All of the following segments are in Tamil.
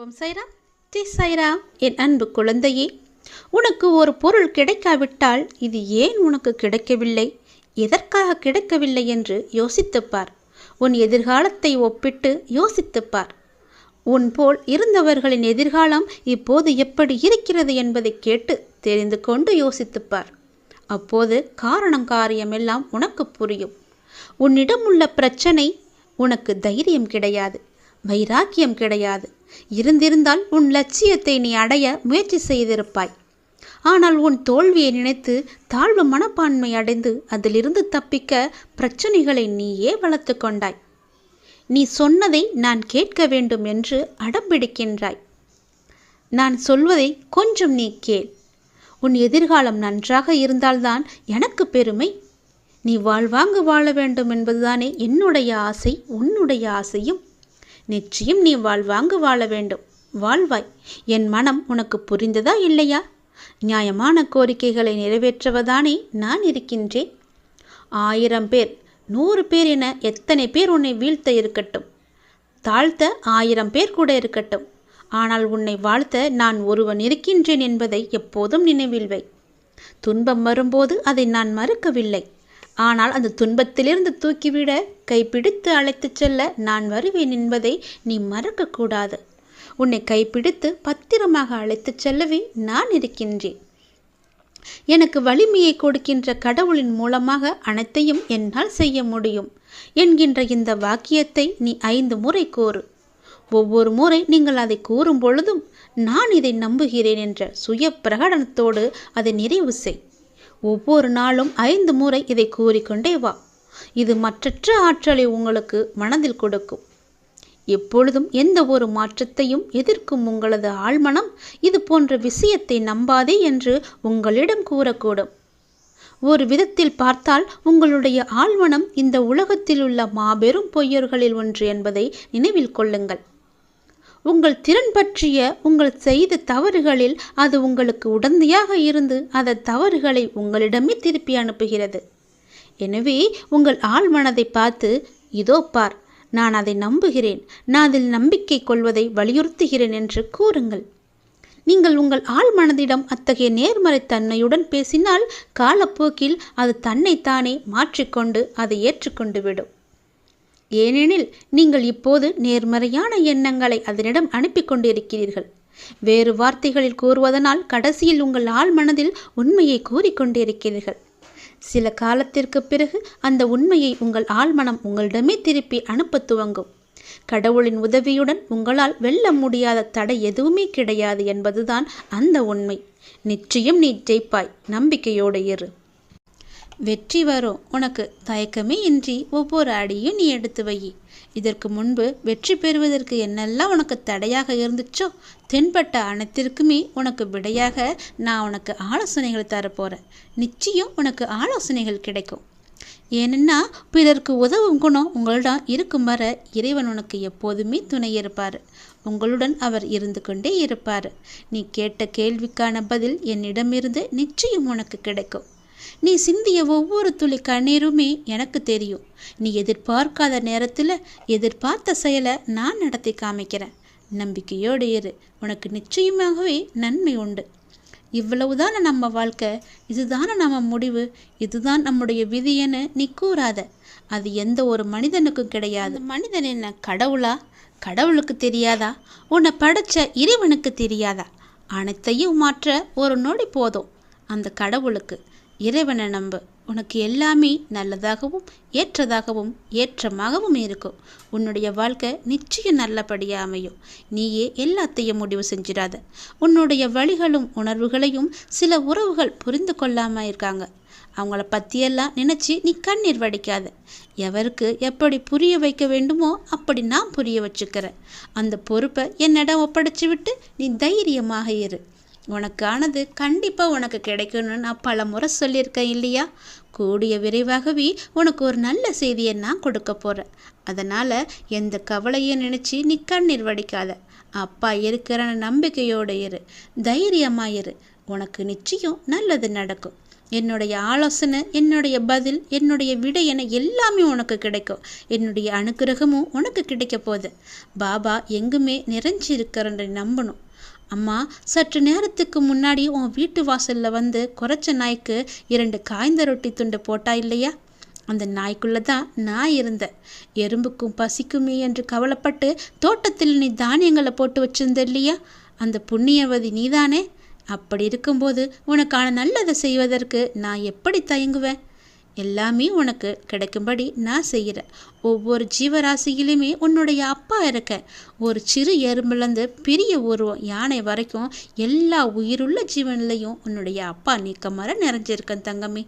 ஓம் சைராம். ஜெய் சைராம். என் அன்பு குழந்தையே, உனக்கு ஒரு பொருள் கிடைக்காவிட்டால் இது ஏன் உனக்கு கிடைக்கவில்லை, எதற்காக கிடைக்கவில்லை என்று யோசித்துப்பார். உன் எதிர்காலத்தை ஒப்பிட்டு யோசித்துப்பார். உன் போல் இருந்தவர்களின் எதிர்காலம் இப்போது எப்படி இருக்கிறது என்பதை கேட்டு தெரிந்து கொண்டு யோசித்துப்பார். அப்போது காரணம் காரியமெல்லாம் உனக்கு புரியும். உன்னிடம் உள்ள பிரச்சனை, உனக்கு தைரியம் கிடையாது, வைராக்கியம் கிடையாது. இருந்திருந்தால் உன் லட்சியத்தை நீ அடைய முயற்சி செய்திருப்பாய். ஆனால் உன் தோல்வியை நினைத்து தாழ்வு மனப்பான்மை அடைந்து அதிலிருந்து தப்பிக்க பிரச்சனைகளை நீயே வளர்த்து கொண்டாய். நீ சொன்னதை நான் கேட்க வேண்டும் என்று அடம்பிடிக்கின்றாய். நான் சொல்வதை கொஞ்சம் நீ கேள். உன் எதிர்காலம் நன்றாக இருந்தால்தான் எனக்கு பெருமை. நீ வாழ்வாங்கு வாழ வேண்டும் என்பதுதானே என்னுடைய ஆசை, உன்னுடைய ஆசையும். நிச்சயம் நீ வாழ்வாங்கு வாழ வேண்டும். வாழ்வாய். என் மனம் உனக்கு புரிந்ததா இல்லையா? நியாயமான கோரிக்கைகளை நிறைவேற்றுவதானே நான் இருக்கின்றேன். 1000 பேர் 100 பேர் என எத்தனை பேர் உன்னை வீழ்த்த இருக்கட்டும், தாழ்த்த 1000 பேர் கூட இருக்கட்டும். ஆனால் உன்னை வாழ்த்த நான் ஒருவன் இருக்கின்றேன் என்பதை எப்போதும் நினைவில் வை. துன்பம் வரும்போது அதை நான் மறுக்கவில்லை. ஆனால் அந்த துன்பத்திலிருந்து தூக்கிவிட, கைப்பிடித்து அழைத்துச் செல்ல நான் வருவேன் என்பதை நீ மறக்கக்கூடாது. உன்னை கைப்பிடித்து பத்திரமாக அழைத்துச் செல்லவே நான் இருக்கின்றேன். எனக்கு வலிமையை கொடுக்கின்ற கடவுளின் மூலமாக அனைத்தையும் என்னால் செய்ய முடியும் என்கின்ற இந்த வாக்கியத்தை நீ 5 முறை கூறு. ஒவ்வொரு முறை நீங்கள் அதை கூறும் பொழுதும் நான் இதை நம்புகிறேன் என்ற சுய பிரகடனத்தோடு அதை நிறைவு செய். ஒவ்வொரு நாளும் 5 முறை இதை கூறிக்கொண்டே வா. இது மற்றற்ற ஆற்றலை உங்களுக்கு மனதில் கொடுக்கும். எப்பொழுதும் எந்த ஒரு மாற்றத்தையும் எதிர்க்கும் உங்களது ஆழ்மனம் இது போன்ற விஷயத்தை நம்பாதே என்று உங்களிடம் கூறக்கூடும். ஒரு விதத்தில் பார்த்தால் உங்களுடைய ஆழ்மனம் இந்த உலகத்தில் உள்ள மாபெரும் பொய்யர்களில் ஒன்று என்பதை நினைவில் கொள்ளுங்கள். உங்கள் திறன் பற்றிய உங்கள் செய்த தவறுகளில் அது உங்களுக்கு உடந்தையாக இருந்து அந்த தவறுகளை உங்களிடமே திருப்பி அனுப்புகிறது. எனவே உங்கள் ஆழ்மனதை பார்த்து, இதோ பார், நான் அதை நம்புகிறேன், நான் அதில் நம்பிக்கை கொள்வதை வலியுறுத்துகிறேன் என்று கூறுங்கள். நீங்கள் உங்கள் ஆழ்மனதிடம் அத்தகைய நேர்மறைத்தன்மையுடன் பேசினால் காலப்போக்கில் அது தன்னைத்தானே மாற்றிக்கொண்டு அதை ஏற்றுக்கொண்டு விடும். ஏனெனில் நீங்கள் இப்போது நேர்மறையான எண்ணங்களை அதனிடம் அனுப்பி கொண்டிருக்கிறீர்கள். வேறு வார்த்தைகளில் கூறுவதனால் கடைசியில் உங்கள் ஆழ்மனதில் உண்மையை கூறிக்கொண்டிருக்கிறீர்கள். சில காலத்திற்கு பிறகு அந்த உண்மையை உங்கள் ஆழ்மனம் உங்களிடமே திருப்பி அனுப்ப துவங்கும். கடவுளின் உதவியுடன் உங்களால் வெல்ல முடியாத தடை எதுவுமே கிடையாது என்பதுதான் அந்த உண்மை. நிச்சயம் நீ ஜெயிப்பாய். நம்பிக்கையோடு இரு. வெற்றி வரும். உனக்கு தயக்கமே இன்றி ஒவ்வொரு அடியும் நீ எடுத்து வை. இதற்கு முன்பு வெற்றி பெறுவதற்கு என்னெல்லாம் உனக்கு தடையாக இருந்துச்சோ தென்பட்ட அனைத்திற்குமே உனக்கு விடையாக நான் உனக்கு ஆலோசனைகள் தரப்போகிறேன். நிச்சயம் உனக்கு ஆலோசனைகள் கிடைக்கும். ஏனென்னா பிறருக்கு உதவும் குணம் உங்களிடம் இருக்கும் வர இறைவன் உனக்கு எப்போதுமே துணை இருப்பார். உங்களுடன் அவர் இருந்து கொண்டே இருப்பார். நீ கேட்ட கேள்விக்கான பதில் என்னிடமிருந்து நிச்சயம் உனக்கு கிடைக்கும். நீ சிந்திய ஒவ்வொரு துளி கண்ணீருமே எனக்கு தெரியும். நீ எதிர்பார்க்காத நேரத்தில் எதிர்பார்த்த செயலை நான் நடத்தி காமிக்கிறேன். நம்பிக்கையோடு இரு. உனக்கு நிச்சயமாகவே நன்மை உண்டு. இவ்வளவுதான நம்ம வாழ்க்கை, இதுதான நம்ம முடிவு, இதுதான் நம்முடைய விதி என நீ கூறாத. அது எந்த ஒரு மனிதனுக்கும் கிடையாது. மனிதன் என்ன கடவுளா? கடவுளுக்கு தெரியாதா? உன்னை படைச்ச இறைவனுக்கு தெரியாதா? அனைத்தையும் மாற்ற ஒரு நொடி போதும் அந்த கடவுளுக்கு. இறைவனை நம்பு. உனக்கு எல்லாமே நல்லதாகவும் ஏற்றதாகவும் ஏற்றமாகவும் இருக்கும். உன்னுடைய வாழ்க்கை நிச்சயம் நல்லபடியாக அமையும். நீயே எல்லாத்தையும் முடிவு செஞ்சிடாத. உன்னுடைய வழிகளும் உணர்வுகளையும் சில உறவுகள் புரிந்து கொள்ளாமல் இருக்காங்க. அவங்கள பற்றியெல்லாம் நினச்சி நீ கண்ணீர் வடிக்காத. எவருக்கு எப்படி புரிய வைக்க வேண்டுமோ அப்படி நான் புரிய வச்சுக்கிறேன். அந்த பொறுப்பை என்னிடம் ஒப்படைச்சி விட்டு நீ தைரியமாக இரு. உனக்கானது கண்டிப்பாக உனக்கு கிடைக்கும்னு நான் பல முறை சொல்லியிருக்கேன் இல்லையா? கூடிய விரைவாகவே உனக்கு ஒரு நல்ல செய்தியை நான் கொடுக்க போகிறேன். அதனால் எந்த கவலையும் நினச்சி நீ கண்ணீர் வடிக்காத. அப்பா இருக்கிற நம்பிக்கையோடு இரு. தைரியமாக இரு. உனக்கு நிச்சயம் நல்லது நடக்கும். என்னுடைய ஆலோசனை, என்னுடைய பதில், என்னுடைய விடை என எல்லாமே உனக்கு கிடைக்கும். என்னுடைய அனுக்கிரகமும் உனக்கு கிடைக்க போகுது. பாபா எங்குமே நிறைஞ்சி இருக்கிறன்ற நம்பணும். அம்மா, சற்று நேரத்துக்கு முன்னாடி உன் வீட்டு வாசலில் வந்து குறைச்ச நாய்க்கு 2 காய்ந்த ரொட்டி துண்டு போட்டா இல்லையா? அந்த நாய்க்குள்ளே தான் நான் இருந்தேன். எறும்புக்கும் பசிக்குமே என்று கவலைப்பட்டு தோட்டத்தில் நீ தானியங்களை போட்டு வச்சிருந்த இல்லையா? அந்த புண்ணியவதி நீதானே? அப்படி இருக்கும்போது உனக்கான நல்லதை செய்வதற்கு நான் எப்படி தயங்குவேன்? எல்லாமே உனக்கு கிடைக்கும்படி நான் செய்கிறேன். ஒவ்வொரு ஜீவராசியிலுமே உன்னுடைய அப்பா இருக்க. ஒரு சிறு எறும்புலேருந்து பெரிய உருவம் யானை வரைக்கும் எல்லா உயிருள்ள ஜீவனிலையும் உன்னுடைய அப்பா நீக்கமர நிறைஞ்சிருக்கேன் தங்கமே.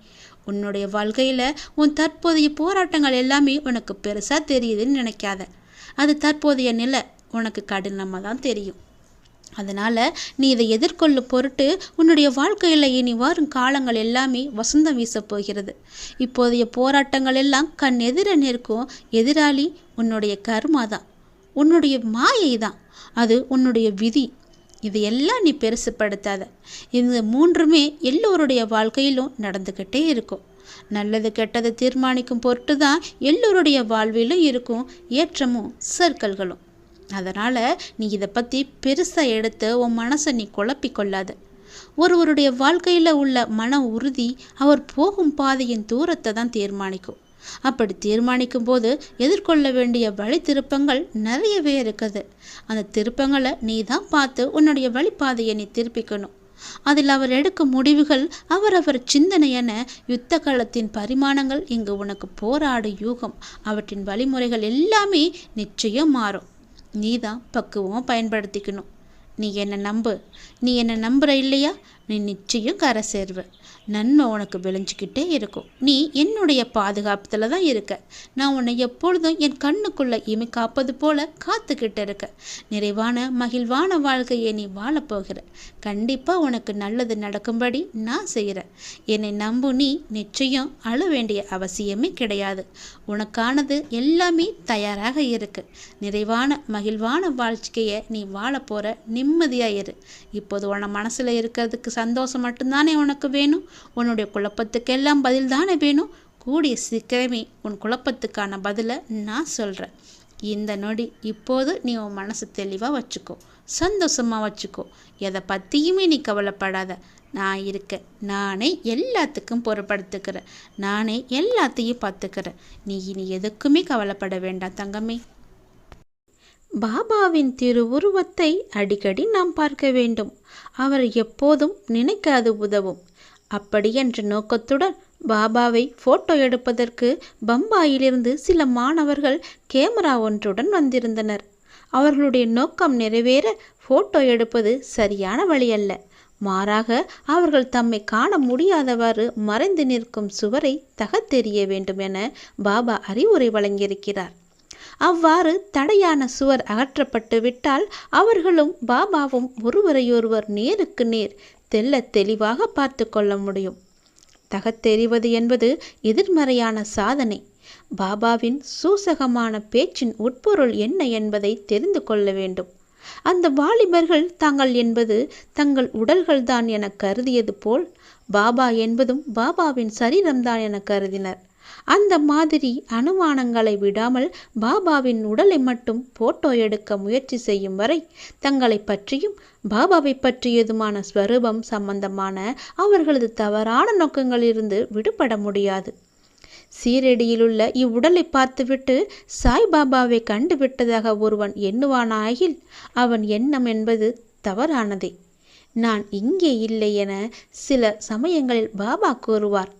உன்னுடைய வாழ்க்கையில் உன் தற்போதைய போராட்டங்கள் எல்லாமே உனக்கு பெருசாக தெரியுதுன்னு நினைக்காத. அது தற்போதைய நிலை உனக்கு கடினமாக தான் தெரியும். அதனால் நீ இதை எதிர்கொள்ளும் பொருட்டு உன்னுடைய வாழ்க்கையில் இனி வரும் காலங்கள் எல்லாமே வசந்தம் வீசப் போகிறது. இப்போதைய போராட்டங்கள் எல்லாம் கண் எதிர நிற்கும் எதிராளி உன்னுடைய கர்மா தான், உன்னுடைய மாயை தான், அது உன்னுடைய விதி. இதையெல்லாம் நீ பெருசுப்படுத்தாத. இந்த 3மே எல்லோருடைய வாழ்க்கையிலும் நடந்துக்கிட்டே இருக்கும். நல்லது கெட்டது தீர்மானிக்கும் பொருட்டு தான் எல்லோருடைய வாழ்விலும் இருக்கும் ஏற்றமும் சர்க்கல்களும். அதனால் நீ இதை பற்றி பெருசாக எடுத்து உன் மனசை நீ குழப்பிக்கொள்ளாத. ஒருவருடைய வாழ்க்கையில் உள்ள மன உறுதி அவர் போகும் பாதையின் தூரத்தை தான் தீர்மானிக்கும். அப்படி தீர்மானிக்கும் போது எதிர்கொள்ள வேண்டிய வழி திருப்பங்கள் நிறையவே இருக்குது. அந்த திருப்பங்களை நீ தான் பார்த்து உன்னுடைய வழிப்பாதையை நீ திருப்பிக்கணும். அதில் அவர் எடுக்கும் முடிவுகள் அவரவர் சிந்தனை என யுத்த காலத்தின் பரிமாணங்கள் இங்கு உனக்கு போராடு யூகம். அவற்றின் வழிமுறைகள் எல்லாமே நிச்சயம் மாறும். நீ தான் பக்குவமாக பயன்படுத்திக்கணும். நீ என்னை நம்பு. நீ என்னை நம்புற இல்லையா? நீ நிச்சயம் கரை சேர்வ. நன்மை உனக்கு விளைஞ்சிக்கிட்டே இருக்கும். நீ என்னுடைய பாதுகாப்பத்தில் தான் இருக்க. நான் உன்னை எப்பொழுதும் என் கண்ணுக்குள்ளே இமை காப்பது போல காத்துக்கிட்டு இருக்க. நிறைவான மகிழ்வான வாழ்க்கையை நீ வாழப்போகிற. கண்டிப்பாக உனக்கு நல்லது நடக்கும்படி நான் செய்கிறேன். என்னை நம்பு. நீ நிச்சயம் அழ வேண்டிய அவசியமே கிடையாது. உனக்கானது எல்லாமே தயாராக இருக்கு. நிறைவான மகிழ்வான வாழ்க்கையை நீ வாழ போகிற. நிம்மதியாக இரு. இப்போது உன மனசில் இருக்கிறதுக்கு சந்தோஷம் மட்டும்தானே உனக்கு வேணும்? உன்னுடைய குழப்பத்துக்கெல்லாம் பதில் தானே வேணும்? கூடிய சீக்கிரமே உன் குழப்பத்துக்கான பதிலை நான் சொல்கிறேன். இந்த நொடி இப்போது நீ உன் மனசு தெளிவாக வச்சுக்கோ, சந்தோஷமாக வச்சுக்கோ. எதை பற்றியுமே நீ கவலைப்படாத. நான் இருக்கேன். நானே எல்லாத்துக்கும் பொறுப்படுத்துக்கிறேன். நானே எல்லாத்தையும் பார்த்துக்கிறேன். நீ இனி எதுக்குமே கவலைப்பட வேண்டாம் தங்கமே. பாபாவின் திருவுருவத்தை அடிக்கடி நாம் பார்க்க வேண்டும். அவர் எப்போதும் நினைக்காது உதவும். அப்படியென்ற நோக்கத்துடன் பாபாவை போட்டோ எடுப்பதற்கு பம்பாயிலிருந்து சில மாணவர்கள் கேமரா ஒன்றுடன் வந்திருந்தனர். அவர்களுடைய நோக்கம் நிறைவேற போட்டோ எடுப்பது சரியான வழி அல்ல. மாறாக அவர்கள் தம்மை காண முடியாதவாறு மறைந்து நிற்கும் சுவரை தகர்த்தெறிய வேண்டும் என பாபா அறிவுரை வழங்கியிருக்கிறார். அவ்வாறு தடையான சுவர் அகற்றப்பட்டு விட்டால் அவர்களும் பாபாவும் ஒருவரையொருவர் நேருக்கு நேர் தெள்ளத் தெளிவாக பார்த்து கொள்ள முடியும். தகத்தெறிவது என்பது எதிர்மறையான சாதனை. பாபாவின் சூசகமான பேச்சின் உட்பொருள் என்ன என்பதை தெரிந்து கொள்ள வேண்டும். அந்த வாலிபர்கள் தாங்கள் என்பது தங்கள் உடல்கள்தான் என கருதியது போல் பாபா என்பதும் பாபாவின் சரீரம்தான் என கருதினர். அந்த மாதிரி அனுமானங்களை விடாமல் பாபாவின் உடலை மட்டும் போட்டோ எடுக்க முயற்சி செய்யும் வரை தங்களை பற்றியும் பாபாவை பற்றியதுமான ஸ்வரூபம் சம்பந்தமான அவர்களது தவறான நோக்கங்களிலிருந்து விடுபட முடியாது. சீரடியிலுள்ள இவ்வுடலை பார்த்துவிட்டு சாய்பாபாவை கண்டுவிட்டதாக ஒருவன் எண்ணுவானாயில் அவன் எண்ணம் என்பது தவறானதே. நான் இங்கே இல்லை என சில சமயங்களில் பாபா கூறுவார்.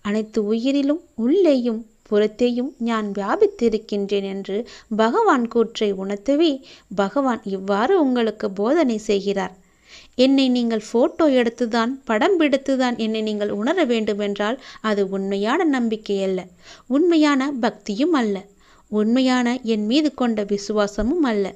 அனைத்து உயிரிலும் உள்ளேயும் புறத்தையும் நான் வியாபித்திருக்கின்றேன் என்று பகவான் கூற்றை உணர்த்தவே பகவான் இவ்வாறு உங்களுக்கு போதனை செய்கிறார். என்னை நீங்கள் போட்டோ எடுத்துதான் படம் பிடித்துதான் என்னை நீங்கள் உணர வேண்டுமென்றால் அது உண்மையான நம்பிக்கை அல்ல, உண்மையான பக்தியும் அல்ல, உண்மையான என் மீது கொண்ட விசுவாசமும் அல்ல.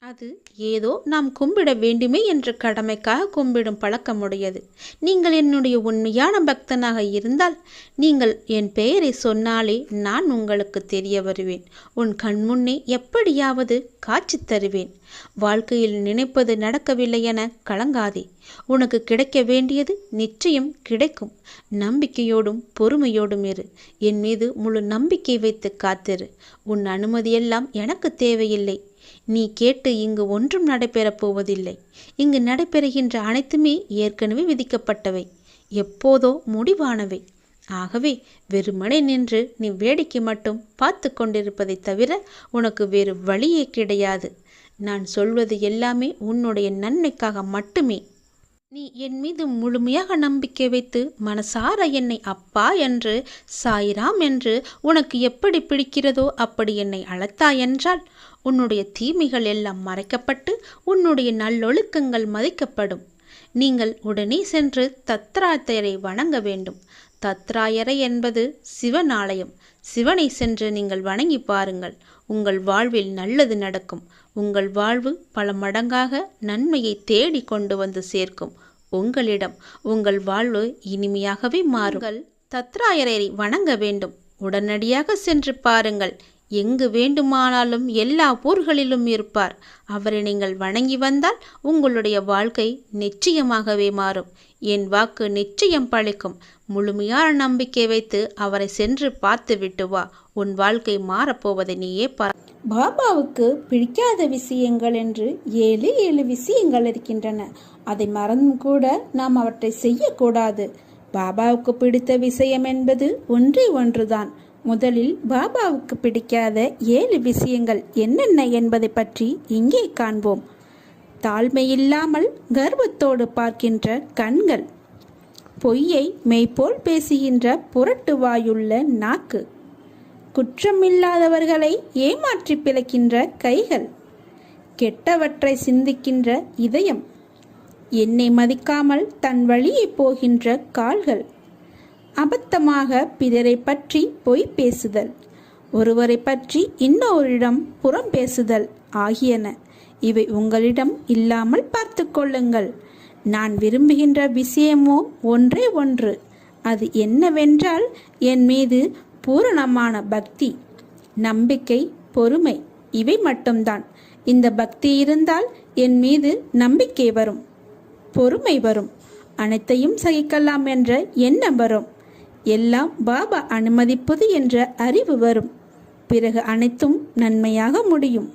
அது ஏதோ நாம் கும்பிட வேண்டுமே என்ற கடமைக்காக கும்பிடும் பழக்கமுடையது. நீங்கள் என்னுடைய உண்மையான பக்தனாக இருந்தால் நீங்கள் என் பெயரை சொன்னாலே நான் உங்களுக்கு தெரிய வருவேன். உன் கண்முன்னே எப்படியாவது காட்சி தருவேன். வாழ்க்கையில் நினைப்பது நடக்கவில்லை என கலங்காதே. உனக்கு கிடைக்க வேண்டியது நிச்சயம் கிடைக்கும். நம்பிக்கையோடும் பொறுமையோடும் இரு. என் மீது முழு நம்பிக்கை வைத்து காத்திரு. உன் அனுமதியெல்லாம் எனக்கு தேவையில்லை. நீ கேட்டு இங்கு ஒன்றும் நடைபெறப் போவதில்லை. இங்கு நடைபெறுகின்ற அனைத்துமே ஏற்கனவே விதிக்கப்பட்டவை, எப்போதோ முடிவானவை. ஆகவே வெறுமனே நின்று நீ வேடிக்கை மட்டும் பார்த்து கொண்டிருப்பதை தவிர உனக்கு வேறு வழியே கிடையாது. நான் சொல்வது எல்லாமே உன்னுடைய நன்மைக்காக மட்டுமே. நீ என் மீது முழுமையாக நம்பிக்கை வைத்து மனசார என்னை அப்பா என்று, சாய்ராம் என்று உனக்கு எப்படி பிடிக்கிறதோ அப்படி என்னை அழைத்தாய் என்றால் உன்னுடைய தீமைகள் எல்லாம் மறைக்கப்பட்டு உன்னுடைய நல்லொழுக்கங்கள் மதிக்கப்படும். நீங்கள் உடனே சென்று தத்ராயரை வணங்க வேண்டும். தத்ராயரை என்பது சிவன் ஆலயம். சிவனை சென்று நீங்கள் வணங்கி பாருங்கள். உங்கள் வாழ்வில் நல்லது நடக்கும். உங்கள் வாழ்வு பல மடங்காக நன்மையை தேடி கொண்டு வந்து சேர்க்கும். உங்களிடம் உங்கள் வாழ்வு இனிமையாகவே மாறுங்கள். தத்ராயரை வணங்க வேண்டும். உடனடியாக சென்று பாருங்கள். எங்கு வேண்டுமானாலும் எல்லா ஊர்களிலும் இருப்பார். அவரை நீங்கள் வணங்கி வந்தால் உங்களுடைய வாழ்க்கை நிச்சயமாகவே மாறும். என் வாக்கு நிச்சயம் பழிக்கும். முழுமையான நம்பிக்கை வைத்து அவரை சென்று பார்த்து விட்டு வா. உன் வாழ்க்கை மாறப்போவதை நீயே பார். பாபாவுக்கு பிடிக்காத விஷயங்கள் என்று 7 விஷயங்கள் இருக்கின்றன. அதை மறந்தும் கூட நாம் அவற்றை செய்யக்கூடாது. பாபாவுக்கு பிடித்த விஷயம் என்பது ஒன்றே ஒன்றுதான். முதலில் பாபாவுக்கு பிடிக்காத 7 விஷயங்கள் என்னென்ன என்பதை பற்றி இங்கே காண்போம். தாழ்மையில்லாமல் கர்வத்தோடு பார்க்கின்ற கண்கள், பொய்யை மெய்போல் பேசுகின்ற புரட்டு வாயுள்ள நாக்கு, குற்றமில்லாதவர்களை ஏமாற்றி பிழைக்கின்ற கைகள், கெட்டவற்றை சிந்திக்கின்ற இதயம், என்னை மதிக்காமல் தன் வழியை போகின்ற கால்கள், அபத்தமாக பிறரை பற்றி பொய் பேசுதல், ஒருவரை பற்றி இன்னொருடம் புறம் பேசுதல் ஆகியன. இவை உங்களிடம் இல்லாமல் பார்த்து கொள்ளுங்கள். நான் விரும்புகின்ற விஷயமோ ஒன்றே ஒன்று. அது என்னவென்றால் என் மீது பூரணமான பக்தி, நம்பிக்கை, பொறுமை. இவை மட்டும்தான். இந்த பக்தி இருந்தால் என் மீது நம்பிக்கை வரும், பொறுமை வரும், அனைத்தையும் சகிக்கலாம் என்ற எண்ணம் வரும், எல்லாம் பாபா அனுமதிப்பது என்ற அறிவு வரும். பிறகு அனைத்தும் நன்மையாக முடியும்.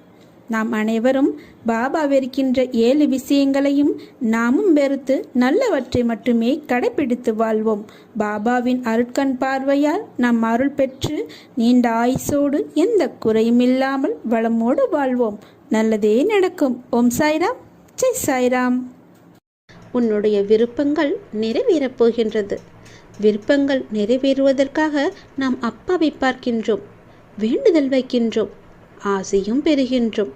நாம் அனைவரும் பாபா வெறுக்கின்ற 7 விஷயங்களையும் நாமும் வெறுத்து நல்லவற்றை மட்டுமே கடைபிடித்து வாழ்வோம். பாபாவின் அருட்கண் பார்வையால் நாம் அருள் பெற்று நீண்ட ஆயுசோடு எந்த குறையும் இல்லாமல் வளமோடு வாழ்வோம். நல்லதே நடக்கும். ஓம் சாய்ராம், ஜெய் சாய்ராம். உன்னுடைய விருப்பங்கள் நிறைவேறப் போகின்றது. விருப்பங்கள் நிறைவேறுவதற்காக நாம் அப்பாவை பார்க்கின்றோம், வேண்டுதல் வைக்கின்றோம், ஆசையும் பெறுகின்றோம்.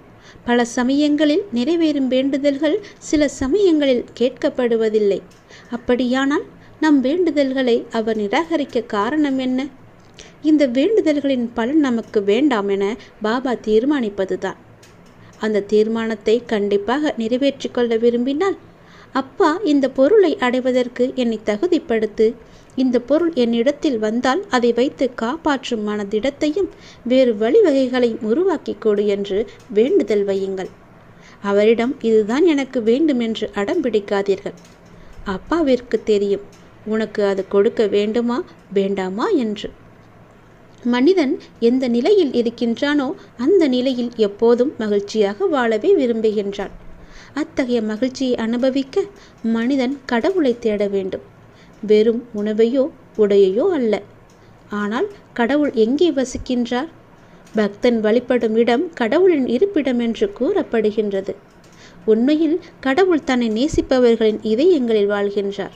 பல சமயங்களில் நிறைவேறும் வேண்டுதல்கள் சில சமயங்களில் கேட்கப்படுவதில்லை. அப்படியானால் நம் வேண்டுதல்களை அவர் நிராகரிக்க காரணம் என்ன? இந்த வேண்டுதல்களின் பலன் நமக்கு வேண்டாம் என பாபா தீர்மானிப்பதுதான். அந்த தீர்மானத்தை கண்டிப்பாக நிறைவேற்றிக் கொள்ள விரும்பினால், அப்பா இந்த பொருளை அடைவதற்கு என்னை தகுதிப்படுத்து, இந்த பொருள் என்னிடத்தில் வந்தால் அதை வைத்து காப்பாற்றும் மனதிடத்தையும் வேறு வழிவகைகளையும் உருவாக்கி கொடு என்று வேண்டுதல் வையுங்கள். அவரிடம் இதுதான் எனக்கு வேண்டும் என்று அடம் பிடிக்காதீர்கள். அப்பாவிற்கு தெரியும் உனக்கு அது கொடுக்க வேண்டுமா வேண்டாமா என்று. மனிதன் எந்த நிலையில் இருக்கின்றானோ அந்த நிலையில் எப்போதும் மகிழ்ச்சியாக வாழவே விரும்புகின்றான். அத்தகைய மகிழ்ச்சியை அனுபவிக்க மனிதன் கடவுளை தேட வேண்டும். வெறும் உணவையோ உடையையோ அல்ல. ஆனால் கடவுள் எங்கே வசிக்கின்றார்? பக்தன் வழிபடும் இடம் கடவுளின் இருப்பிடம் என்று கூறப்படுகின்றது. உண்மையில் கடவுள் தன்னை நேசிப்பவர்களின் இதயங்களில் வாழ்கின்றார்.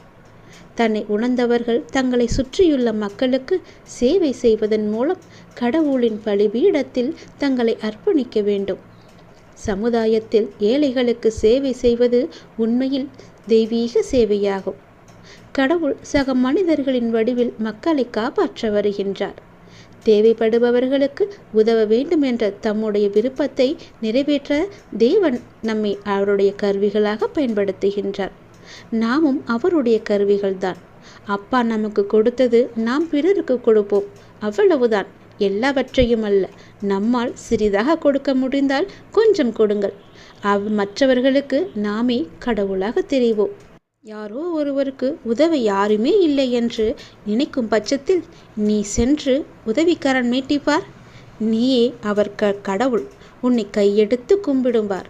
தன்னை உணர்ந்தவர்கள் தங்களை சுற்றியுள்ள மக்களுக்கு சேவை செய்வதன் மூலம் கடவுளின் பலிபீடத்தில் தங்களை அர்ப்பணிக்க வேண்டும். சமுதாயத்தில் ஏழைகளுக்கு சேவை செய்வது உண்மையில் தெய்வீக சேவையாகும். கடவுள் சக மனிதர்களின் வடிவில் மக்களை காப்பாற்ற வருகின்றார். தேவைப்படுபவர்களுக்கு உதவ வேண்டும் என்ற தம்முடைய விருப்பத்தை நிறைவேற்ற தேவன் நம்மை அவருடைய கருவிகளாக பயன்படுத்துகின்றார். நாமும் அவருடைய கருவிகள்தான். அப்பா நமக்கு கொடுத்தது நாம் பிறருக்கு கொடுப்போம், அவ்வளவுதான். எல்லாவற்றையும் அல்ல. நம்மால் சிறிதாக கொடுக்க முடிந்தால் கொஞ்சம் கொடுங்கள். மற்றவர்களுக்கு நாமே கடவுளாக தெரிவோம். யாரோ ஒருவருக்கு உதவ யாருமே இல்லை என்று நினைக்கும் பட்சத்தில் நீ சென்று உதவிக்கரம் நீட்டிப்பார். நீயே அவர் கடவுள். உன்னை கையெடுத்து கும்பிடுவார்.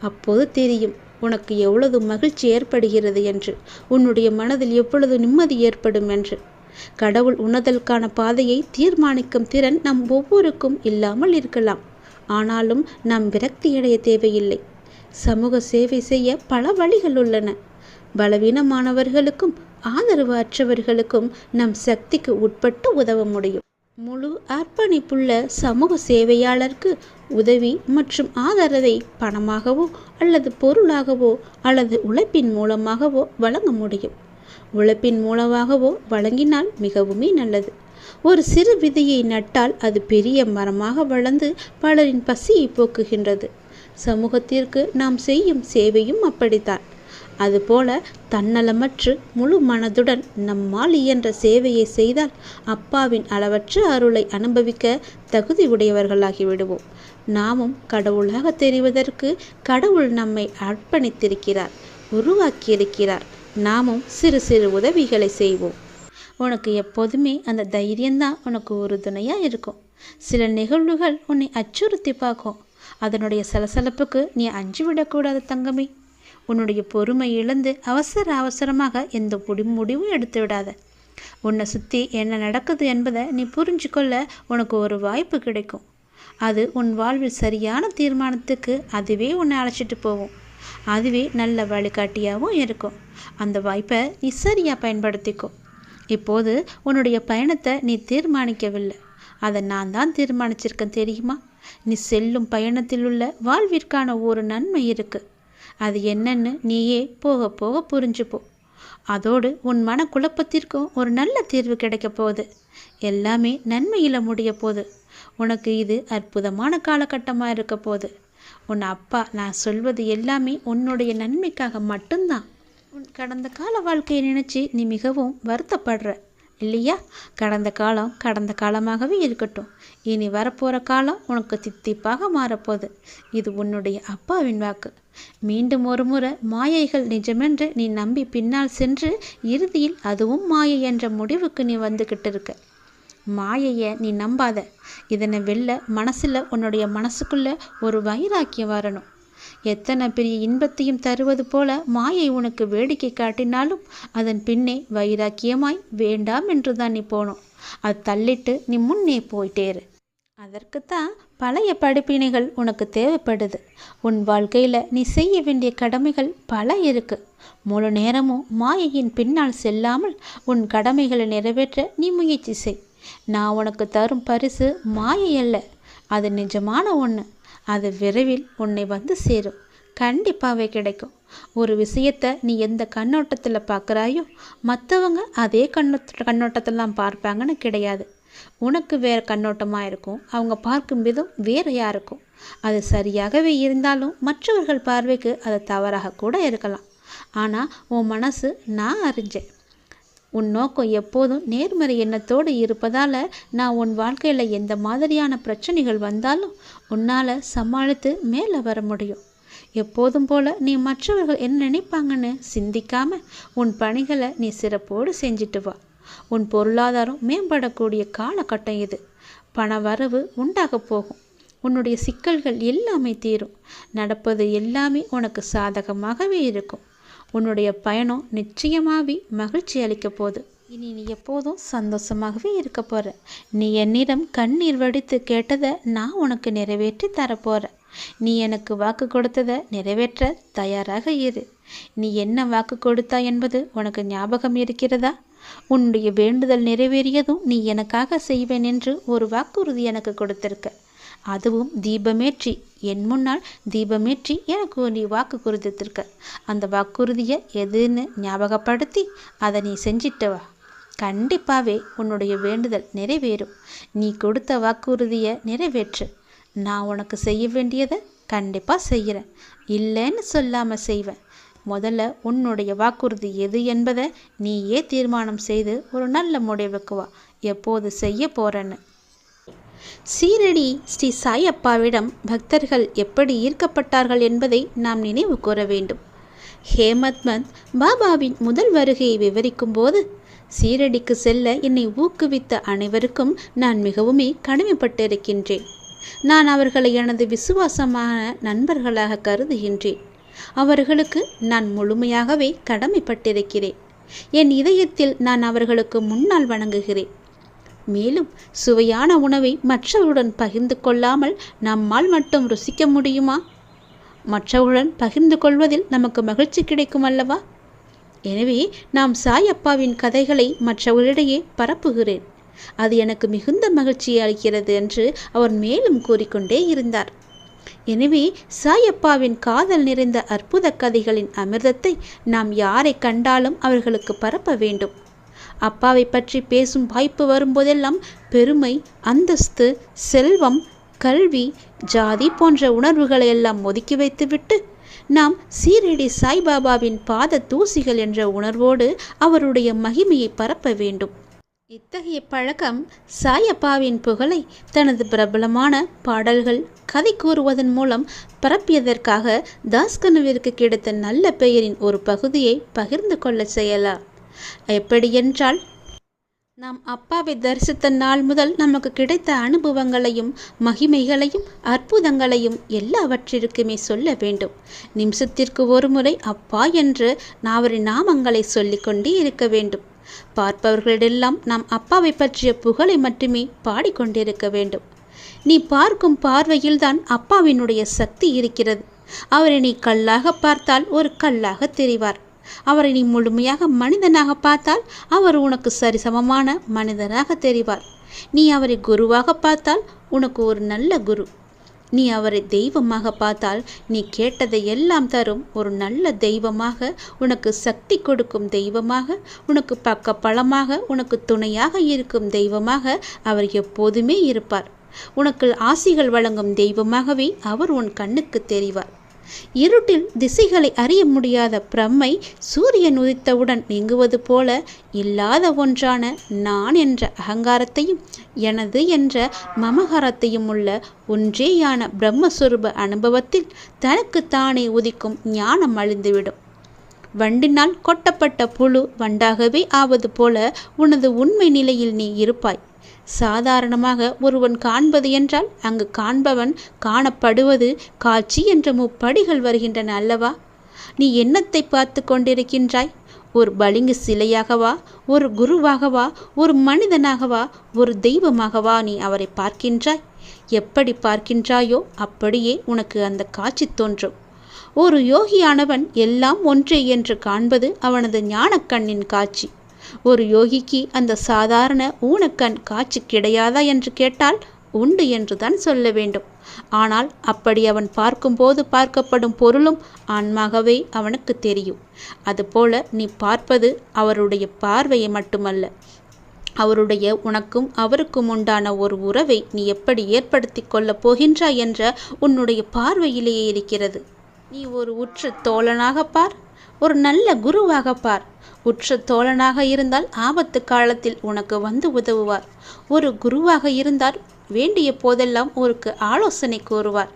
அப்போது தெரியும் உனக்கு எவ்வளவு மகிழ்ச்சி ஏற்படுகிறது என்று, உன்னுடைய மனதில் எவ்வளவு நிம்மதி ஏற்படும் என்று. கடவுள் உணர்தலுக்கான பாதையை தீர்மானிக்கும் திறன் நம் ஒவ்வொருக்கும் இல்லாமல் இருக்கலாம். ஆனாலும் நாம் விரக்தியடைய தேவையில்லை. சமூக சேவை செய்ய பல வழிகள் உள்ளன. பலவீனமானவர்களுக்கும் ஆதரவு அற்றவர்களுக்கும் நம் சக்திக்கு உட்பட்டு உதவ முடியும். முழு அர்ப்பணிப்புள்ள சமூக சேவையாளருக்கு உதவி மற்றும் ஆதரவை பணமாகவோ அல்லது பொருளாகவோ அல்லது உழைப்பின் மூலமாகவோ வழங்க முடியும். உழைப்பின் மூலமாகவோ வழங்கினால் மிகவுமே நல்லது. ஒரு சிறு விதையை நட்டால் அது பெரிய மரமாக வளர்ந்து பலரின் பசியை போக்குகின்றது. சமூகத்திற்கு நாம் செய்யும் சேவையும் அப்படித்தான். அதுபோல தன்னலமற்று முழு மனதுடன் நம்மால் இயன்ற சேவையை செய்தால் அப்பாவின் அளவற்ற அருளை அனுபவிக்க தகுதி உடையவர்களாகிவிடுவோம். நாமும் கடவுளாக தெரிவதற்கு கடவுள் நம்மை அர்ப்பணித்திருக்கிறார், உருவாக்கியிருக்கிறார். நாமும் சிறு சிறு உதவிகளை செய்வோம். உனக்கு எப்போதுமே அந்த தைரியம்தான் உனக்கு உறுதுணையாக இருக்கும். சில நிகழ்வுகள் உன்னை அச்சுறுத்தி பார்க்கும். அதனுடைய சலசலப்புக்கு நீ அஞ்சு விடக்கூடாது தங்கமே. உன்னுடைய பொறுமை இழந்து அவசரமாக எந்த முடிவும் எடுத்து விடாத. உன்னை சுற்றி என்ன நடக்குது என்பதை நீ புரிஞ்சுக்கொள்ள உனக்கு ஒரு வாய்ப்பு கிடைக்கும். அது உன் வாழ்வில் சரியான தீர்மானத்துக்கு அதுவே உன்னை அழைச்சிட்டு போகும். அதுவே நல்ல வழிகாட்டியாகவும் இருக்கும். அந்த வாய்ப்பை நீ சரியாக பயன்படுத்திக்கோ. இப்போது உன்னுடைய பயணத்தை நீ தீர்மானிக்கவில்லை, அதை நான் தான் தீர்மானிச்சிருக்கேன் தெரியுமா? நீ செல்லும் பயணத்தில் உள்ள வாழ்விற்கான ஒரு நன்மை இருக்குது. அது என்னன்னு நீயே போக போக புரிஞ்சுப்போ. அதோடு உன் மன குழப்பத்திற்கும் ஒரு நல்ல தீர்வு கிடைக்க போகுது. எல்லாமே நன்மையில் முடிய போகுது. உனக்கு இது அற்புதமான காலகட்டமாக இருக்க போகுது. உன் அப்பா நான் சொல்வது எல்லாமே உன்னுடைய நன்மைக்காக மட்டும்தான். உன் கடந்த கால வாழ்க்கையை நினச்சி நீ மிகவும் வருத்தப்படுற இல்லையா? கடந்த காலம் கடந்த காலமாகவே இருக்கட்டும். இனி வரப்போகிற காலம் உனக்கு தித்திப்பாக மாறப்போகுது. இது உன்னுடைய அப்பாவின் வாக்கு. மீண்டும் ஒரு முறை மாயைகள் நிஜமென்று நீ நம்பி பின்னால் சென்று இறுதியில் அதுவும் மாயை என்ற முடிவுக்கு நீ வந்துக்கிட்டு இருக்க. மாயையை நீ நம்பாத. இதனை வெல்ல மனசில் உன்னுடைய மனசுக்குள்ள ஒரு வைராக்கியம் வரணும். எத்தனை பெரிய இன்பத்தையும் தருவது போல மாயை உனக்கு வேடிக்கை காட்டினாலும் அதன் பின்னே வைராக்கியமாய் வேண்டாம் என்று தான் நீ போகணும். அது தள்ளிட்டு நீ முன்னே போயிட்டேரு. அதற்குத்தான் பழைய படிப்பினைகள் உனக்கு தேவைப்படுது. உன் வாழ்க்கையில் நீ செய்ய வேண்டிய கடமைகள் பல இருக்கு. முழு நேரமும் மாயையின் பின்னால் செல்லாமல் உன் கடமைகளை நிறைவேற்ற நீ முயற்சி செய். நான் உனக்கு தரும் பரிசு மாயை அல்ல, அது நிஜமான ஒன்று. அது விரைவில் உன்னை வந்து சேரும். கண்டிப்பாகவே கிடைக்கும். ஒரு விஷயத்தை நீ எந்த கண்ணோட்டத்தில் பார்க்குறாயோ மற்றவங்க அதே கண்ணோட்டத்தில் தான் பார்ப்பாங்கன்னு கிடையாது. உனக்கு வேறு கண்ணோட்டமாக இருக்கும், அவங்க பார்க்கும் விதம் வேறையாக இருக்கும். அது சரியாகவே இருந்தாலும் மற்றவர்கள் பார்வைக்கு அது தவறாக கூட இருக்கலாம். ஆனால் உன் மனசு நான் அறிஞ்சேன். உன் நோக்கம் எப்போதும் நேர்மறை எண்ணத்தோடு இருப்பதால் நான் உன் வாழ்க்கையில் எந்த மாதிரியான பிரச்சனைகள் வந்தாலும் உன்னால் சமாளித்து மேலே வர முடியும். எப்போதும் போல் நீ மற்றவர்கள் என்ன நினைப்பாங்கன்னு சிந்திக்காம உன் பணிகளை நீ சிறப்போடு செஞ்சுட்டு வா. உன் பொருளாதாரம் மேம்படக்கூடிய காலகட்டம் இது. பண வரவு உண்டாக போகும். உன்னுடைய சிக்கல்கள் எல்லாமே தீரும். நடப்பது எல்லாமே உனக்கு சாதகமாகவே இருக்கும். உன்னுடைய பயணம் நிச்சயமாகவே மகிழ்ச்சி அளிக்க போகுது. இனி நீ எப்போதும் சந்தோஷமாகவே இருக்க போகிற. நீ என்னிடம் கண்ணீர் வடித்து கேட்டதை நான் உனக்கு நிறைவேற்றி தரப்போகிறேன். நீ எனக்கு வாக்கு கொடுத்ததை நிறைவேற்ற தயாராக இரு. நீ என்ன வாக்கு கொடுத்தா என்பது உனக்கு ஞாபகம் இருக்கிறதா? உன்னுடைய வேண்டுதல் நிறைவேறியதும் நீ எனக்காக செய்வேன் என்று ஒரு வாக்குறுதி எனக்கு கொடுத்திருக்க. அதுவும் தீபமேற்றி, என் முன்னால் தீபமேற்றி எனக்கு நீ வாக்கு கொடுத்திருக்க. அந்த வாக்குறுதியை எதுன்னு ஞாபகப்படுத்தி அதை நீ செஞ்சிட்டு வா. கண்டிப்பாகவே உன்னுடைய வேண்டுதல் நிறைவேறும். நீ கொடுத்த வாக்குறுதியை நிறைவேற்று. நான் உனக்கு செய்ய வேண்டியதை கண்டிப்பாக செய்கிறேன், இல்லைன்னு சொல்லாமல் செய்வேன். முதல்ல உன்னுடைய வாக்குறுதி எது என்பதை நீயே தீர்மானம் செய்து ஒரு நல்ல முடிவுக்கு வா, எப்போது செய்ய போகிறேன்னு. சீரடி ஸ்ரீ சாயப்பாவிடம் பக்தர்கள் எப்படி ஈர்க்கப்பட்டார்கள் என்பதை நாம் நினைவு கூற வேண்டும். ஹேமத்மந்த் பாபாவின் முதல் வருகையை விவரிக்கும் போது, சீரடிக்கு செல்ல என்னை ஊக்குவித்த அனைவருக்கும் நான் மிகவுமே கடமைப்பட்டிருக்கின்றேன். நான் அவர்களை எனது விசுவாசமான நண்பர்களாக கருதுகின்றேன். அவர்களுக்கு நான் முழுமையாகவே கடமைப்பட்டிருக்கிறேன். என் இதயத்தில் நான் அவர்களுக்கு முன்னால் வணங்குகிறேன். மேலும் சுவையான உணவை மற்றவருடன் பகிர்ந்து கொள்ளாமல் நம்மால் மட்டும் ருசிக்க முடியுமா? மற்றவருடன் பகிர்ந்து கொள்வதில் நமக்கு மகிழ்ச்சி கிடைக்கும் அல்லவா? எனவே நாம் சாயப்பாவின் கதைகளை மற்றவர்களிடையே பரப்புகிறேன். அது எனக்கு மிகுந்த மகிழ்ச்சியை அளிக்கிறது என்று அவர் மேலும் கூறிக்கொண்டே இருந்தார். எனவே சாயப்பாவின் காதல் நிறைந்த அற்புத கதைகளின் அமிர்தத்தை நாம் யாரை கண்டாலும் அவர்களுக்கு பரப்ப வேண்டும். அப்பாவை பற்றி பேசும் வாய்ப்பு வரும்போதெல்லாம் பெருமை, அந்தஸ்து, செல்வம், கல்வி, ஜாதி போன்ற உணர்வுகளை எல்லாம் ஒதுக்கி வைத்துவிட்டு நாம் சீரடி சாய்பாபாவின் பாத தூசிகள் என்ற உணர்வோடு அவருடைய மகிமையை பரப்ப வேண்டும். இத்தகைய பழக்கம் சாயப்பாவின் புகழை தனது பிரபலமான பாடல்கள், கதை கூறுவதன் மூலம் பரப்பியதற்காக தாஸ்கனுவிற்கு கிடைத்த நல்ல பெயரின் ஒரு பகுதியை பகிர்ந்து கொள்ள செய்யலாம். எப்படியென்றால், நாம் அப்பாவை தரிசித்த நாள் முதல் நமக்கு கிடைத்த அனுபவங்களையும் மகிமைகளையும் அற்புதங்களையும் எல்லாவற்றிற்குமே சொல்ல வேண்டும். நிமிஷத்திற்கு ஒரு முறை அப்பா என்று அவரின் நாமங்களை சொல்லிக்கொண்டே இருக்க வேண்டும். பார்ப்பவர்களிடெல்லாம் நாம் அப்பாவை பற்றிய புகழை மட்டுமே பாடிக்கொண்டிருக்க வேண்டும். நீ பார்க்கும் பார்வையில்தான் அப்பாவினுடைய சக்தி இருக்கிறது. அவரை நீ கல்லாக பார்த்தால் ஒரு கல்லாக தெரிவார். அவரை நீ முழுமையாக மனிதனாக பார்த்தால் அவர் உனக்கு சரிசமமான மனிதராக தெரிவார். நீ அவரை குருவாக பார்த்தால் உனக்கு ஒரு நல்ல குரு. நீ அவரை தெய்வமாக பார்த்தால் நீ கேட்டதை எல்லாம் தரும் ஒரு நல்ல தெய்வமாக, உனக்கு சக்தி கொடுக்கும் தெய்வமாக, உனக்கு பக்க பலமாக, உனக்கு துணையாக இருக்கும் தெய்வமாக அவர் எப்போதுமே இருப்பார். உனக்கு ஆசிகள் வழங்கும் தெய்வமாகவே அவர் உன் கண்ணுக்கு தெரிவார். இருட்டில் திசைகளை அறிய முடியாத பிரம்மை சூரியன் உதித்தவுடன் நீங்குவது போல இல்லாத ஒன்றான நான் என்ற அகங்காரத்தையும் எனது என்ற மமகாரத்தையும் உள்ள ஒன்றேயான பிரம்மஸ்வரூப அனுபவத்தில் தனக்கு தானே உதிக்கும் ஞானம் அழிந்துவிடும். வண்டினால் கொட்டப்பட்ட புழு வண்டாகவே ஆவது போல உனது உண்மை நிலையில் நீ இருப்பாய். சாதாரணமாக ஒருவன் காண்பது என்றால் அங்கு காண்பவன் காணப்படுவது காட்சி என்ற முப்படிகள் வருகின்றன அல்லவா? நீ என்னத்தை பார்த்து கொண்டிருக்கின்றாய்? ஒரு பளிங்கு சிலையாகவா, ஒரு குருவாகவா, ஒரு மனிதனாகவா, ஒரு தெய்வமாகவா நீ அவரை பார்க்கின்றாய்? எப்படி பார்க்கின்றாயோ அப்படியே உனக்கு அந்த காட்சி தோன்றும். ஒரு யோகியானவன் எல்லாம் ஒன்றே என்று காண்பது அவனது ஞானக்கண்ணின் காட்சி. ஒரு யோகிக்கு அந்த சாதாரண ஊனக்கண் காட்சி கிடையாதா என்று கேட்டால் உண்டு என்றுதான் சொல்ல வேண்டும். ஆனால் அப்படி அவன் பார்க்கும்போது பார்க்கப்படும் பொருளும் ஆன்மாகவே அவனுக்கு தெரியும். அதுபோல நீ பார்ப்பது அவருடைய பார்வையை மட்டுமல்ல, அவருடைய உனக்கும் அவருக்கும் உண்டான ஒரு உறவை நீ எப்படி ஏற்படுத்தி கொள்ளப் போகின்றாய் என்ற உன்னுடைய பார்வையிலேயே இருக்கிறது. நீ ஒரு உற்ற தோழனாக பார், ஒரு நல்ல குருவாக பார். உற்ற தோழனாக இருந்தால் ஆபத்து காலத்தில் உனக்கு வந்து உதவுவார். ஒரு குருவாக இருந்தால் வேண்டிய போதெல்லாம் உனக்கு ஆலோசனை கூறுவார்.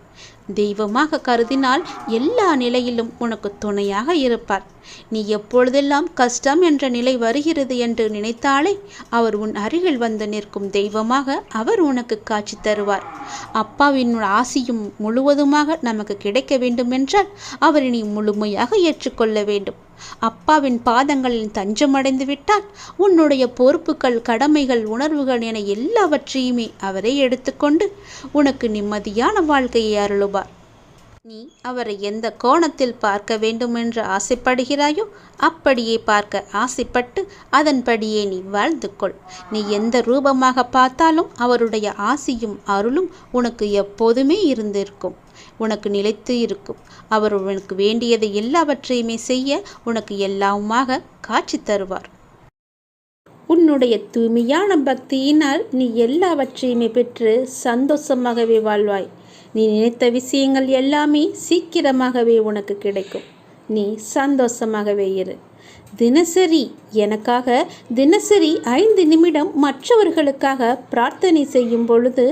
தெய்வமாக கருதினால் எல்லா நிலையிலும் உனக்கு துணையாக இருப்பார். நீ எப்பொழுதெல்லாம் கஷ்டம் என்ற நிலை வருகிறது என்று நினைத்தாலே அவர் உன் அருகில் வந்து நிற்கும் தெய்வமாக அவர் உனக்கு காட்சி தருவார். அப்பாவின் ஆசியும் முழுவதுமாக நமக்கு கிடைக்க வேண்டுமென்றால் அவரை நீ முழுமையாக ஏற்றுக்கொள்ள வேண்டும். அப்பாவின் பாதங்களில் தஞ்சமடைந்து விட்டால் உன்னுடைய பொறுப்புகள், கடமைகள், உணர்வுகள் என எல்லாவற்றையுமே அவரே எடுத்துக்கொண்டு உனக்கு நிம்மதியான வாழ்க்கையை அருளுவார். நீ அவரை எந்த கோணத்தில் பார்க்க வேண்டும் என்று ஆசைப்படுகிறாயோ அப்படியே பார்க்க ஆசைப்பட்டு அதன்படியே நீ வாழ்ந்து கொள். நீ எந்த ரூபமாக பார்த்தாலும் அவருடைய ஆசியும் அருளும் உனக்கு எப்போதுமே இருந்திருக்கும், உனக்கு நிலைத்து இருக்கும். அவர் உனக்கு வேண்டியதை எல்லாவற்றையுமே செய்ய உனக்கு எல்லாமாக காட்சி தருவார். உன்னுடைய தூய்மையான பக்தியினால் நீ எல்லாவற்றையுமே பெற்று சந்தோஷமாகவே வாழ்வாய். நீ நினைத்த விஷயங்கள் எல்லாமே சீக்கிரமாகவே உனக்கு கிடைக்கும். நீ சந்தோஷமாகவே இரு. தினசரி 5 நிமிடம் மற்றவர்களுக்காக பிரார்த்தனை செய்யும் பொழுது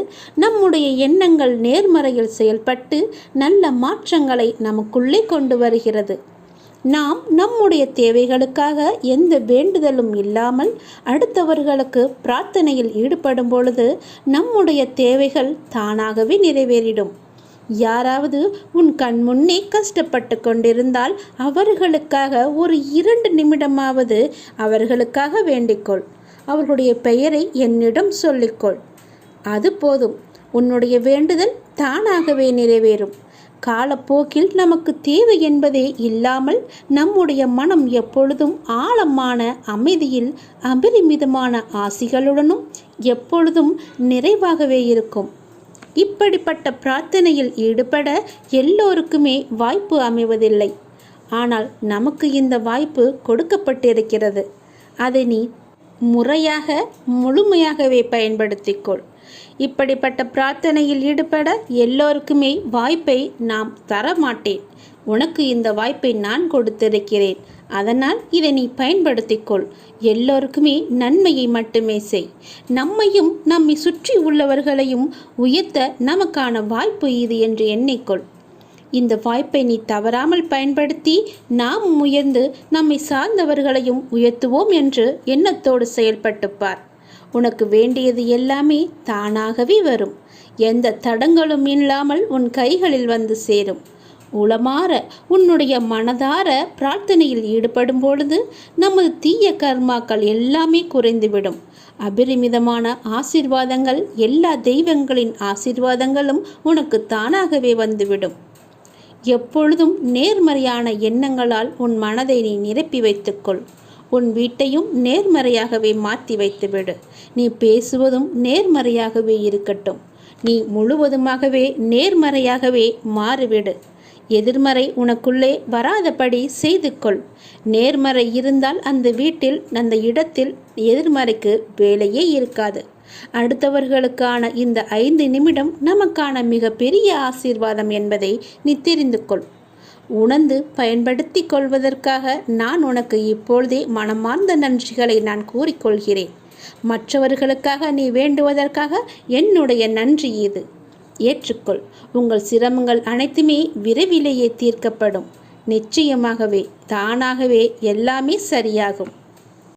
நம்முடைய எண்ணங்கள் நேர்மறையில் செயல்பட்டு நல்ல மாற்றங்களை நமக்குள்ளே கொண்டு வருகிறது. நாம் நம்முடைய தேவைகளுக்காக எந்த வேண்டுதலும் இல்லாமல் அடுத்தவர்களுக்கு பிரார்த்தனையில் ஈடுபடும் பொழுது நம்முடைய தேவைகள் தானாகவே நிறைவேறிடும். யாராவது உன் கண் முன்னே கஷ்டப்பட்டு கொண்டிருந்தால் அவர்களுக்காக ஒரு 2 நிமிடமாவது அவர்களுக்காக வேண்டிக்கொள். அவர்களுடைய பெயரை என்னிடம் சொல்லிக்கொள். அது போதும். உன்னுடைய வேண்டுதல் தானாகவே நிறைவேறும். காலப்போக்கில் நமக்கு தேவை என்பதே இல்லாமல் நம்முடைய மனம் எப்பொழுதும் ஆழமான அமைதியில் அபரிமிதமான ஆசிகளுடனும் எப்பொழுதும் நிறைவாகவே இருக்கும். இப்படிப்பட்ட பிரார்த்தனையில் ஈடுபட எல்லோருக்குமே வாய்ப்பு அமைவதில்லை. ஆனால் நமக்கு இந்த வாய்ப்பு கொடுக்கப்பட்டிருக்கிறது. அதை நீ முழுமையாகவே பயன்படுத்திக்கொள். இப்படிப்பட்ட பிரார்த்தனையில் ஈடுபட எல்லோருக்குமே வாய்ப்பை நாம் தரமாட்டேன். உனக்கு இந்த வாய்ப்பை நான் கொடுத்திருக்கிறேன். அதனால் இதை நீ பயன்படுத்திக்கொள். எல்லோருக்குமே நன்மையை மட்டுமே செய். நம்மையும் நம்மை சுற்றி உள்ளவர்களையும் உயர்த்த நமக்கான வாய்ப்பு இது என்று எண்ணிக்கொள். இந்த வாய்ப்பை நீ தவறாமல் பயன்படுத்தி நாம் உயர்ந்து நம்மை சார்ந்தவர்களையும் உயர்த்துவோம் என்று எண்ணத்தோடு செயல்பட்டு பார். உனக்கு வேண்டியது எல்லாமே தானாகவே வரும். எந்த தடங்களும் இல்லாமல் உன் கைகளில் வந்து சேரும். உளமாற உன்னுடைய மனதார பிரார்த்தனையில் ஈடுபடும் பொழுது நமது தீய கர்மாக்கள் எல்லாமே குறைந்துவிடும். அபரிமிதமான ஆசீர்வாதங்கள், எல்லா தெய்வங்களின் ஆசீர்வாதங்களும் உனக்கு தானாகவே வந்துவிடும். எப்பொழுதும் நேர்மறையான எண்ணங்களால் உன் மனதை நீ நிரப்பி வைத்துக்கொள். உன் வீட்டையும் நேர்மறையாகவே மாற்றி வைத்துவிடு. நீ பேசுவதும் நேர்மறையாகவே இருக்கட்டும். நீ முழுவதுமாகவே நேர்மறையாகவே மாறிவிடு. எதிர்மறை உனக்குள்ளே வராதபடி செய்து கொள். நேர்மறை இருந்தால் அந்த வீட்டில், அந்த இடத்தில் எதிர்மறைக்கு வேலையே இருக்காது. அடுத்தவர்களுக்கான இந்த 5 நிமிடம் நமக்கான மிக பெரிய ஆசீர்வாதம் என்பதை நீ தெரிந்து கொள். உணர்ந்து பயன்படுத்தி கொள்வதற்காக நான் உனக்கு இப்பொழுதே மனமார்ந்த நன்றிகளை நான் கூறிக்கொள்கிறேன். மற்றவர்களுக்காக நீ வேண்டுவதற்காக என்னுடைய நன்றி இது. ஏற்றுக்கொள். உங்கள் சிரமங்கள் அனைத்துமே விரைவிலேயே தீர்க்கப்படும். நிச்சயமாகவே தானாகவே எல்லாமே சரியாகும்.